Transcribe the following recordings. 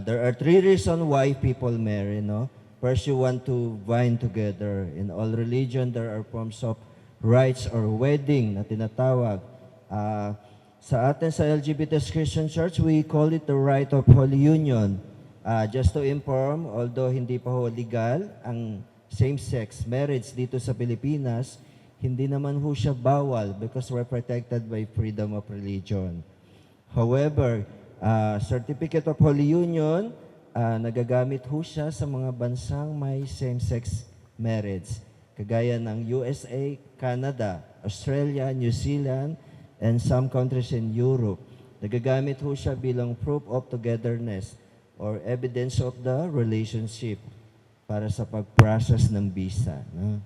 There are three reasons why people marry, no? First, you want to bind together. In all religion, there are forms of rites or wedding na tinatawag. Uh, sa atin sa LGBT Christian Church, we call it the rite of Holy Union. Just to inform, although hindi pa ho legal ang same-sex marriage dito sa Pilipinas, hindi naman ho siya bawal because we're protected by freedom of religion. However, Certificate of Holy Union, nagagamit ho siya sa mga bansang may same-sex marriage, kagaya ng USA, Canada, Australia, New Zealand, and some countries in Europe. Nagagamit ho siya bilang proof of togetherness or evidence of the relationship para sa pag-process ng visa. No?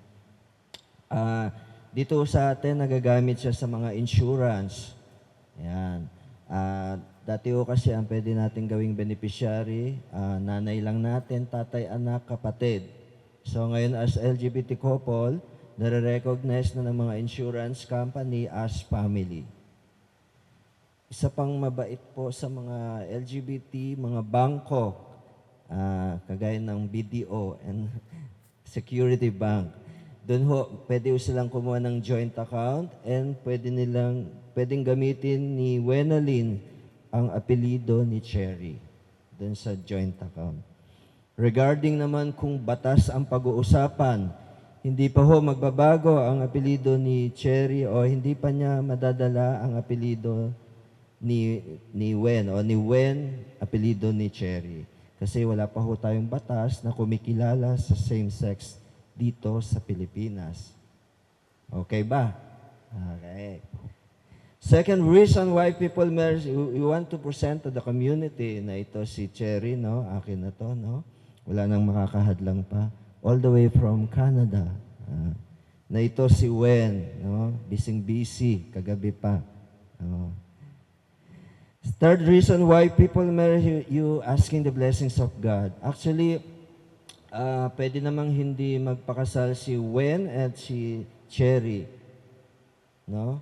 Dito sa atin, nagagamit siya sa mga insurance. Yan. Dati ho kasi ang pwede natin gawing beneficiary, nanay lang natin, tatay, anak, kapatid. So ngayon as LGBT couple, nare-recognize na ng mga insurance company as family. Isa pang mabait po sa mga LGBT, mga bangko, kagaya ng BDO and Security Bank. Doon ho, pwede ho silang kumuha ng joint account and pwedeng gamitin ni Wenalyn ang apelido ni Cherry doon sa joint account. Regarding naman kung batas ang pag-uusapan, hindi pa ho magbabago ang apelido ni Cherry o hindi pa niya madadala ang apelido ni Wen o ni Wen, apelido ni Cherry. Kasi wala pa ho tayong batas na kumikilala sa same-sex dito sa Pilipinas. Okay ba? Okay. Second reason why people marry, we want to present to the community na ito si Cherry, no? Akin na to, no? Wala nang makakahadlang pa. All the way from Canada. Na ito si Wen, no? Bising-busy, kagabi pa. Third reason why people marry, you asking the blessings of God. Actually, pwede namang hindi magpakasal si Wen at si Cherry, no?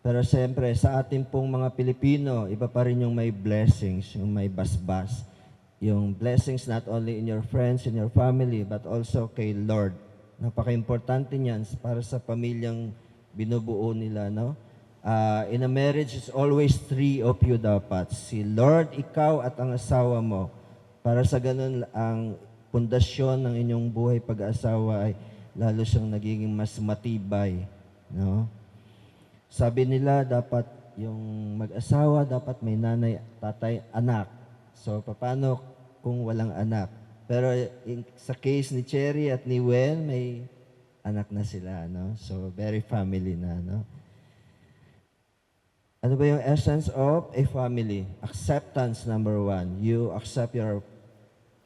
Pero siyempre, sa ating pong mga Pilipino, iba pa rin yung may blessings, yung may basbas. Yung blessings not only in your friends, in your family, but also kay Lord. Napaka-importante niyan para sa pamilyang binubuo nila, no? In a marriage, it's always three of you dapat. Si Lord, ikaw at ang asawa mo. Para sa ganun, ang pundasyon ng inyong buhay pag-asawa ay lalo siyang nagiging mas matibay, no? Sabi nila, dapat yung mag-asawa, dapat may nanay, tatay, anak. So, paano kung walang anak? Pero sa case ni Cherry at ni Wen, may anak na sila, no? So, very family na, no? Ano ba yung essence of a family? Acceptance, number one. You accept your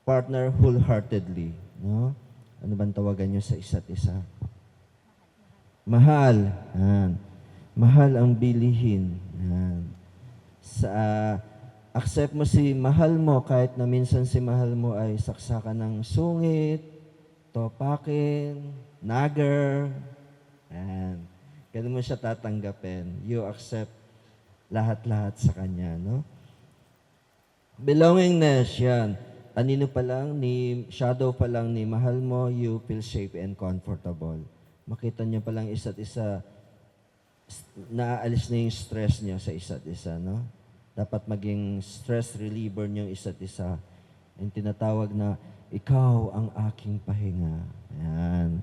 partner wholeheartedly, no? Ano bang tawagan nyo sa isa't isa? Mahal. Mahal ang bilihin. Accept mo si mahal mo kahit na minsan si mahal mo ay saksakan ng sungit, topakin, nagger. Ganun mo siya tatanggapin. You accept lahat-lahat sa kanya, no? Belongingness, yan. Anino pa lang, shadow pa lang ni mahal mo, you feel safe and comfortable. Makita niyo pa lang isa't isa, naaalis na yung stress niyo sa isa't isa, no? Dapat maging stress reliever niyo isa't isa. Yung tinatawag na, ikaw ang aking pahinga. Ayan.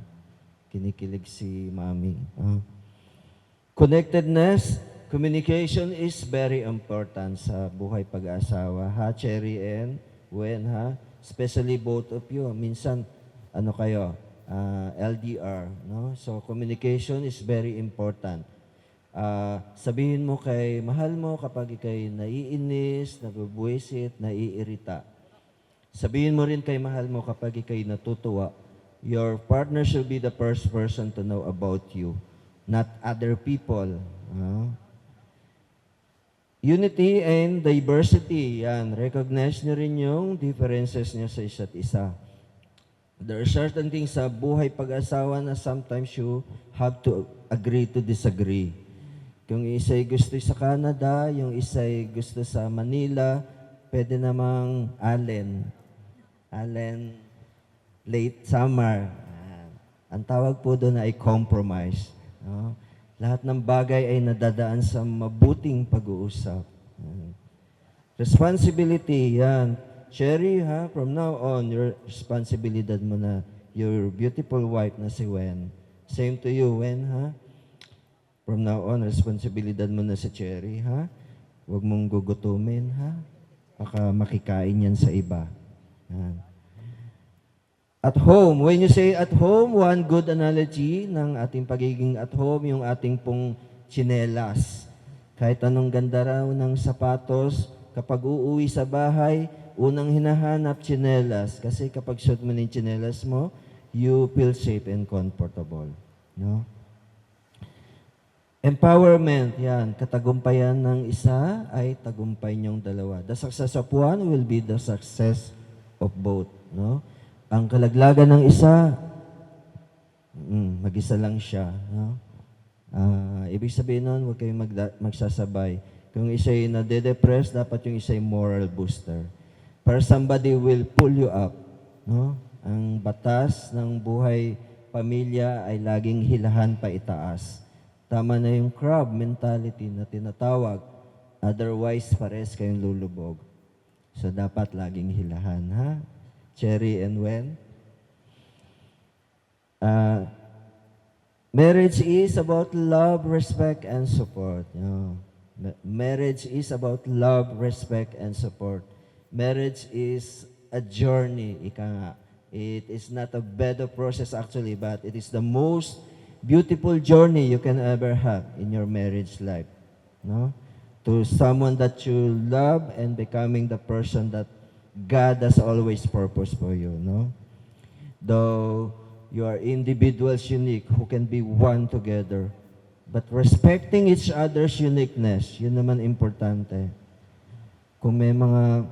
Kinikilig si Mami. Connectedness, communication is very important sa buhay pag-asawa. Ha, Cherry and Wen, ha? Especially both of you. Minsan, ano kayo? LDR, no? So, communication is very important. Sabihin mo kay mahal mo kapag ikay naiinis, nabubuwisit, naiirita. Sabihin mo rin kay mahal mo kapag ikay natutuwa. Your partner should be the first person to know about you, not other people. Unity and diversity. Yan, recognize nyo rin yung differences nyo sa isa't isa. There are certain things sa buhay pag-asawa na sometimes you have to agree to disagree. Yung isa'y gusto sa Canada, yung isa'y gusto sa Manila, pwede namang Allen. Allen, late summer. Ang tawag po doon ay compromise. No? Lahat ng bagay ay nadadaan sa mabuting pag-uusap. Responsibility, yan. Cherry, ha? From now on, your responsibilidad mo na your beautiful wife na si Wen. Same to you, Wen, ha? From now on, responsibilidad mo na si Cherry, ha? Huwag mong gugutumin, ha? Baka makikain yan sa iba. Yan. At home, when you say at home, one good analogy ng ating pagiging at home, yung ating pong tsinelas. Kahit anong ganda raw ng sapatos, kapag uuwi sa bahay, unang hinahanap tsinelas. Kasi kapag suot mo ng tsinelas mo, you feel safe and comfortable. No? Empowerment, yan. Katagumpayan ng isa ay tagumpay niyong dalawa. The success of one will be the success of both. No? Ang kalaglagan ng isa, mag-isa lang siya. No? Ibig sabihin nun, huwag kayong magsasabay. Kung isa ay nade-depress, dapat yung isa ay moral booster. Para somebody will pull you up. No? Ang batas ng buhay pamilya ay laging hilahan pa itaas. Tama na yung crab mentality na tinatawag. Otherwise, pares kayong lulubog. So, dapat laging hilahan, ha? Cherry and Wen? Marriage is about love, respect, and support. You know, marriage is about love, respect, and support. Marriage is a journey, ika nga. It is not a better process actually, but it is the most beautiful journey you can ever have in your marriage life. No? To someone that you love and becoming the person that God has always purpose for you. No? Though you are individuals unique who can be one together, but respecting each other's uniqueness, yun naman importante. Kung may mga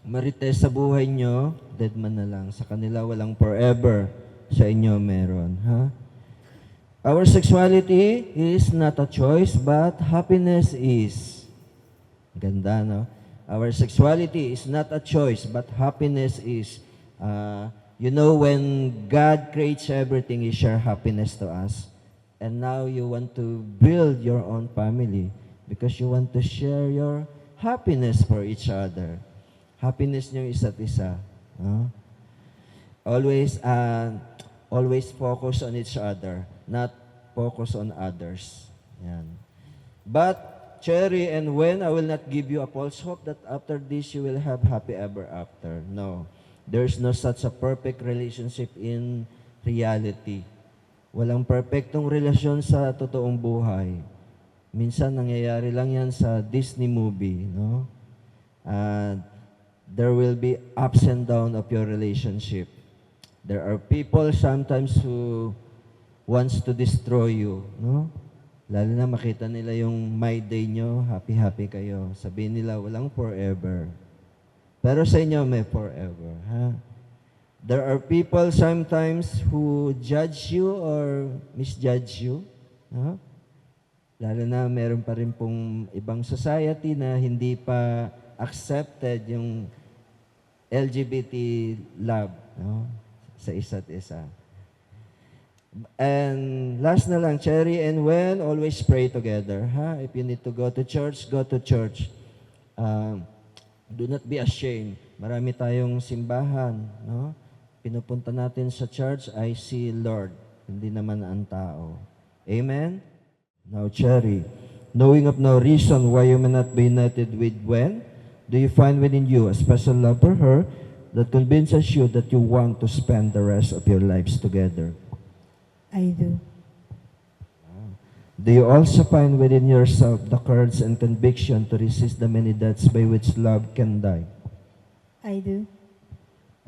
marites sa buhay nyo, dead man na lang. Sa kanila walang forever, sa inyo meron. Ha? Our sexuality is not a choice, but happiness is. Ganda, no? Our sexuality is not a choice, but happiness is. You know, when God creates everything, He shares happiness to us. And now you want to build your own family because you want to share your happiness for each other. Happiness niyo isa't isa. Always focus on each other, not focus on others. Yan. But Cherry and Wen, I will not give you a false hope that after this you will have happy ever after. No. There's no such a perfect relationship in reality. Walang perfectong relasyon sa totoong buhay. Minsan nangyayari lang yan sa Disney movie, no? There will be ups and downs of your relationship. There are people sometimes who wants to destroy you, no? Lalo na makita nila yung my day nyo, happy-happy kayo. Sabihin nila, walang forever. Pero sa inyo, may forever. Ha? There are people sometimes who judge you or misjudge you. Ha? Lalo na meron pa rin pong ibang society na hindi pa accepted yung LGBT love, no? Sa isa't isa. And last na lang, Cherry and Wen, always pray together. Ha? If you need to go to church, go to church. Do not be ashamed. Marami tayong simbahan. No? Pinupunta natin sa church, I see Lord. Hindi naman ang tao. Amen? Now, Cherry, knowing of no reason why you may not be united with Wen, do you find within you a special love for her that convinces you that you want to spend the rest of your lives together? I do. Do you also find within yourself the courage and conviction to resist the many deaths by which love can die? I do.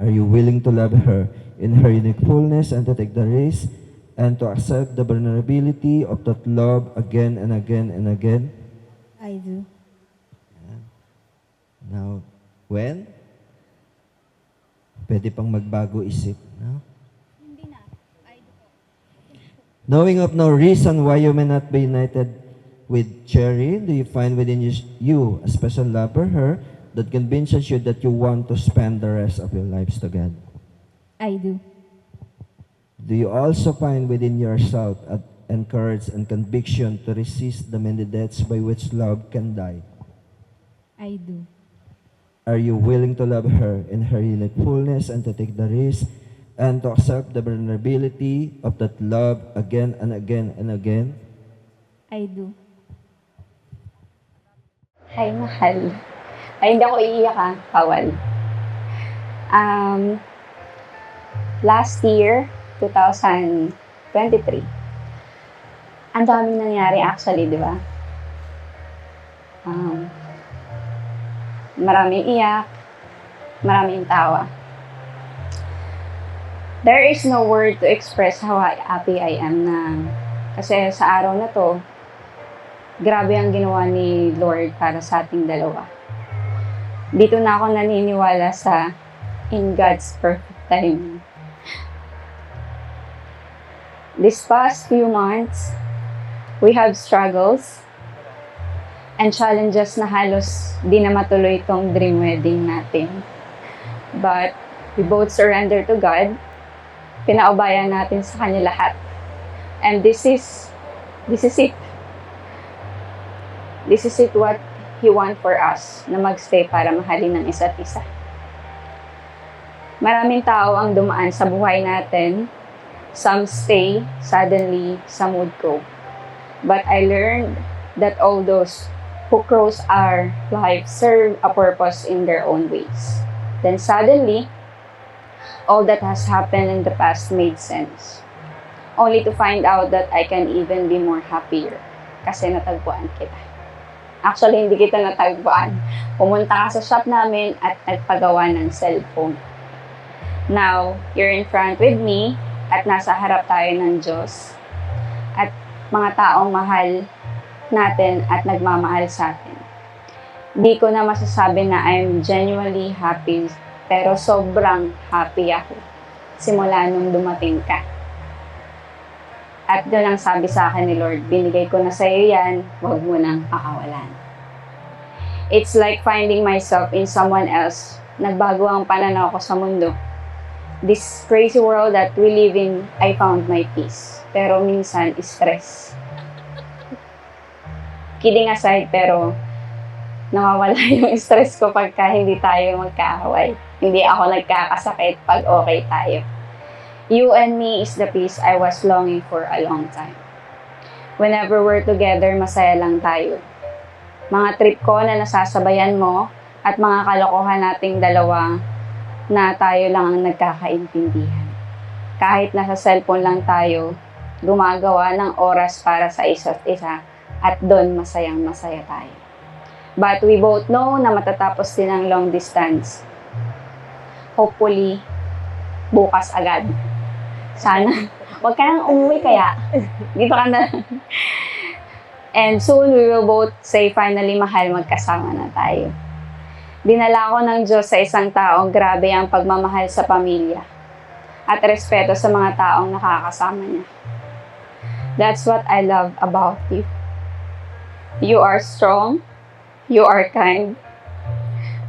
Are you willing to love her in her unique fullness and to take the risk and to accept the vulnerability of that love again and again and again? I do. Now, when? Pwede pang magbago isip. No? Knowing of no reason why you may not be united with Cherry, do you find within you a special love for her that convinces you that you want to spend the rest of your lives together? I do. Do you also find within yourself and courage and conviction to resist the many deaths by which love can die? I do. Are you willing to love her in her unique fullness and to take the risk and to accept the vulnerability of that love again and again and again? I do. Hi, mahal. Ay, hindi ako iiyak ha. Bawal. Last year, 2023, ang daming nangyari actually, di ba? Maraming iyak, maraming tawa. There is no word to express how happy I am na kasi sa araw na to, grabe ang ginawa ni Lord para sa ating dalawa. Dito na ako naniniwala sa in God's perfect time. This past few months, we have struggles and challenges na halos di na matuloy itong dream wedding natin. But we both surrender to God. Pinaubayan natin sa Kanya lahat. And this is it. This is it what He want for us na magstay para mahalin ng isa't isa. Maraming tao ang dumaan sa buhay natin. Some stay, suddenly, some would go. But I learned that all those who cross our life serve a purpose in their own ways. Then suddenly, all that has happened in the past made sense. Only to find out that I can even be more happier kasi natagpuan kita. Actually, hindi kita natagpuan. Pumunta ka sa shop namin at nagpagawa ng cellphone. Now, you're in front with me at nasa harap tayo ng Diyos at mga taong mahal natin at nagmamahal sa atin. Di ko na masasabi na I'm genuinely happy, pero sobrang happy ako simula nung dumating ka. At doon ang sabi sa akin ni Lord, binigay ko na sa iyo yan, huwag mo nang pakawalan. It's like finding myself in someone else. Nagbago ang pananaw ko sa mundo. This crazy world that we live in, I found my peace. Pero minsan, stress. Kidding aside, pero nawawala yung stress ko pagka hindi tayo magkaaway. Hindi ako nagkakasakit pag okay tayo. You and me is the peace I was longing for a long time. Whenever we're together, masaya lang tayo. Mga trip ko na nasasabayan mo at mga kalokohan nating dalawa na tayo lang ang nagkakaintindihan. Kahit nasa cellphone lang tayo, gumagawa ng oras para sa isa't isa at doon masayang masaya tayo. But we both know na matatapos din ang long distance. Hopefully, bukas agad. Sana. Huwag ka nang umuwi kaya. Dito ka na. And soon, we will both say, finally, mahal, magkasama na tayo. Dinala ko ng Diyos sa isang taong grabe ang pagmamahal sa pamilya at respeto sa mga taong nakakasama niya. That's what I love about you. You are strong, you are kind,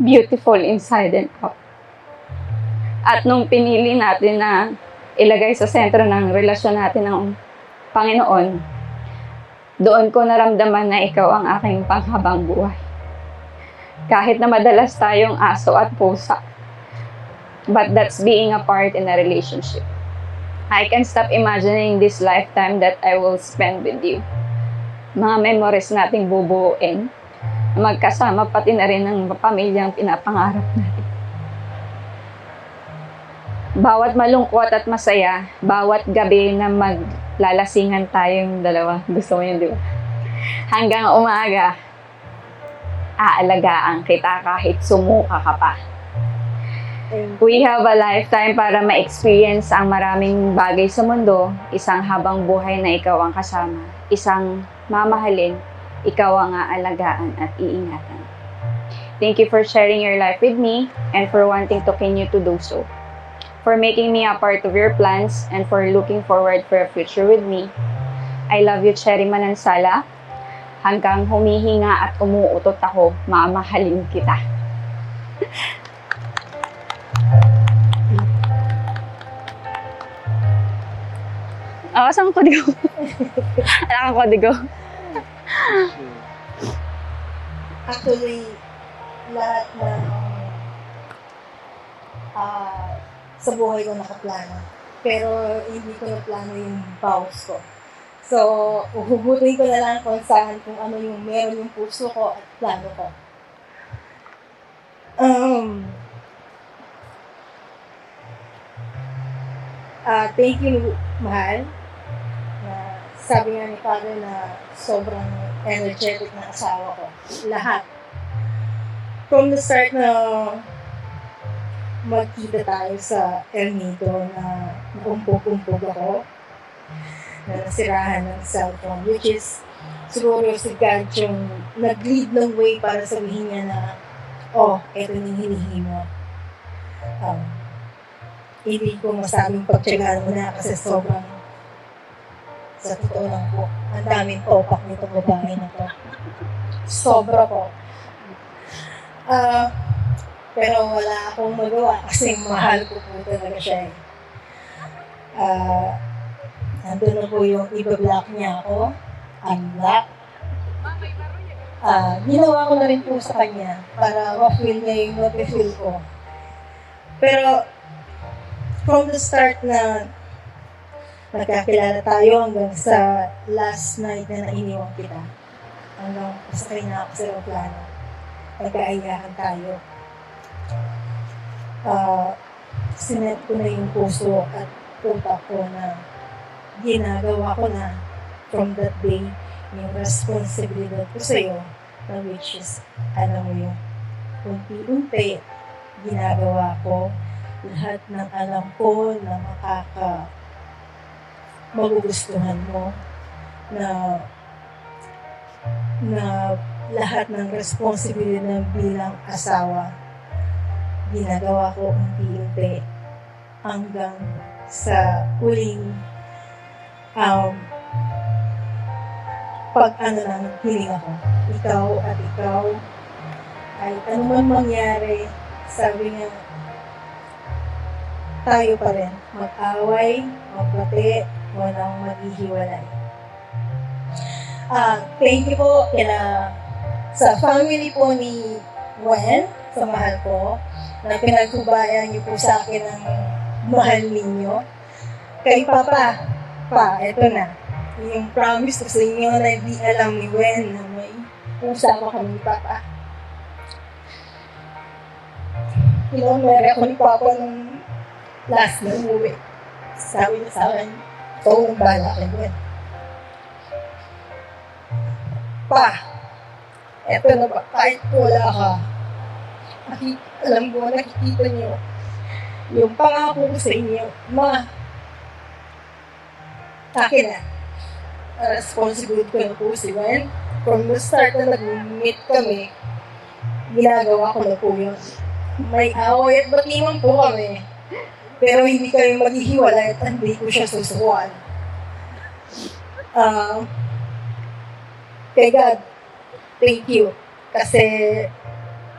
beautiful inside and out. At nung pinili natin na ilagay sa sentro ng relasyon natin ng Panginoon, doon ko naramdaman na ikaw ang aking panghabang buhay. Kahit na madalas tayong aso at pusa. But that's being a part in a relationship. I can stop imagining this lifetime that I will spend with you. Mga memories nating bubuuin. Magkasama pati na rin ng pamilyang pinapangarap natin. Bawat malungkot at masaya, bawat gabi na maglalasingan tayong dalawa. Gusto mo yun, di ba? Hanggang umaga, aalagaan kita kahit sumuka ka pa. We have a lifetime para ma-experience ang maraming bagay sa mundo, isang habang buhay na ikaw ang kasama, isang mamahalin, ikaw ang aalagaan at iingatan. Thank you for sharing your life with me and for wanting to continue to do so. For making me a part of your plans and for looking forward for a future with me. I love you, Cherry Manansala. Hanggang humihinga at umuutot ako, mamahalin kita. Saan ang kodigo? Wala kang kodigo. Actually, lahat ng sa buhay ko nakaplano. Pero hindi ko naplano yung vows ko. So, uhugutin ko na lang kung saan, kung ano yung meron yung puso ko at plano ko. Thank you, Mahal. Sabi nga ni Father na sobrang energetic na asawa ko. Lahat. From the start na magkita tayo sa El Nido na naumpog-umpog ako, na nasirahan ng cellphone, which is siguro si God yung nag-lead ng way para sabihin niya na, eto na yung hinihingi mo. Hindi ko masabing pagtsagaan mo na kasi sobrang sa totoo lang po, ang daming topak nitong babae na to. Sobra po. Pero wala akong magawa kasi mahal ko po talaga siya eh. Nandun na po yung iba-block niya ako. Unblock. Ginawa ko na rin po sa kanya para ma-feel niya yung na-feel ko. Pero from the start na nagkakilala tayo hanggang sa last night na nainiwan kita. Hanggang pasakay na ako sa aeroplano. Nagkaiyakan tayo. Sinet ko na yung puso at utak ko na ginagawa ko na from that day yung responsibilidad ko sa'yo na which is, alam mo yung unti-unti ginagawa ko lahat ng alam ko na magugustuhan mo na lahat ng responsibilidad bilang asawa ginagawa ko unti-unti hanggang sa uling ng hiling ako. Ikaw at ikaw ay ano man mangyari, sabi nga tayo pa rin mag-away, magbati, walang maghihiwalay. Thank you po sa family po ni Gwen, sa mahal ko, na pinagkubayan niyo po sa akin ng mahal ninyo. Kay Papa, eto na. Yung promise ko sa inyo na hindi alam ni Gwen na may usama kami ni Papa. Pinamere ako ni Papa nung last na umuwi. Sabi niya sa akin, ito ang bala kay Gwen. Eto na ba, kahit wala ka, alam ko, nakikita niyo yung pangako ko sa inyo, akin na. Responsibility ko na po si Gwen. From the start na nag-meet kami, ginagawa ko na po yun. May away at batiman po kami. Pero hindi kami maghihiwalay at hindi ko siya susukuan. Kay God, thank you. Kasi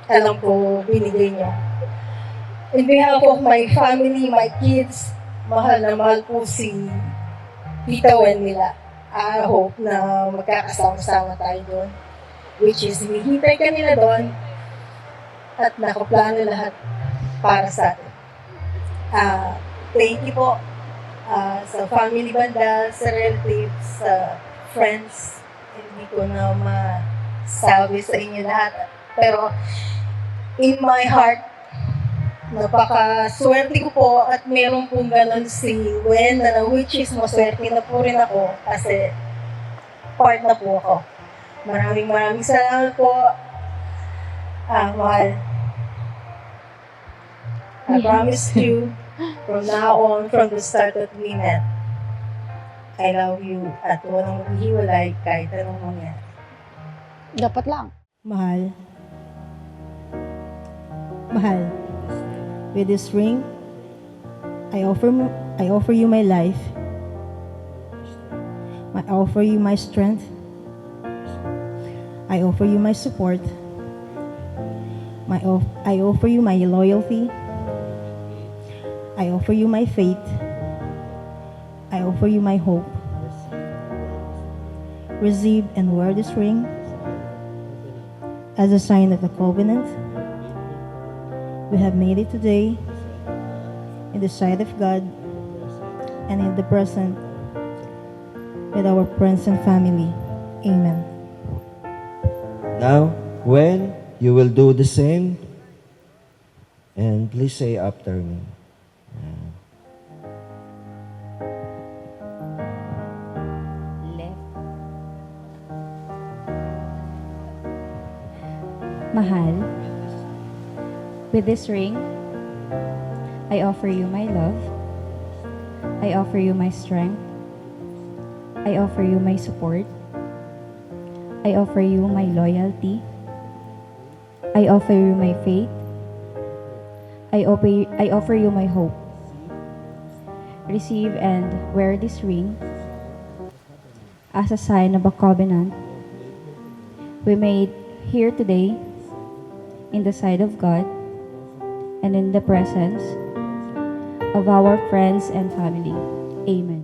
alam ko, binigay niya. In behalf of my family, my kids, mahal na mahal po si Tita Wen nila. I hope na magkakasama-sama tayo doon. Which is, hinihintay ka nila doon at nakaplano lahat para sa atin. Thank you po sa family banda, sa relatives, sa friends. Hindi ko na masabi sa inyo lahat. Pero in my heart, napaka-swerte ko po at meron pong ganun si Gwen na which is maswerte na po rin ako kasi part na po ako. Maraming salamat po. Mahal. I promise you from now on, from the start that we met, I love you at walang maghihiwalay kahit anong mangyari. Dapat lang. Mahal. With this ring, I offer you my life. I offer you my strength. I offer you my support, I offer you my loyalty. I offer you my faith. I offer you my hope. Receive and wear this ring as a sign of the covenant we have made it today in the sight of God and in the present with our friends and family. Amen. Now, when you will do the same, and please say after me. Left. Mahal, with this ring, I offer you my love. I offer you my strength. I offer you my support. I offer you my loyalty. I offer you my faith. I offer you my hope. Receive and wear this ring as a sign of a covenant we made here today in the sight of God and in the presence of our friends and family. Amen.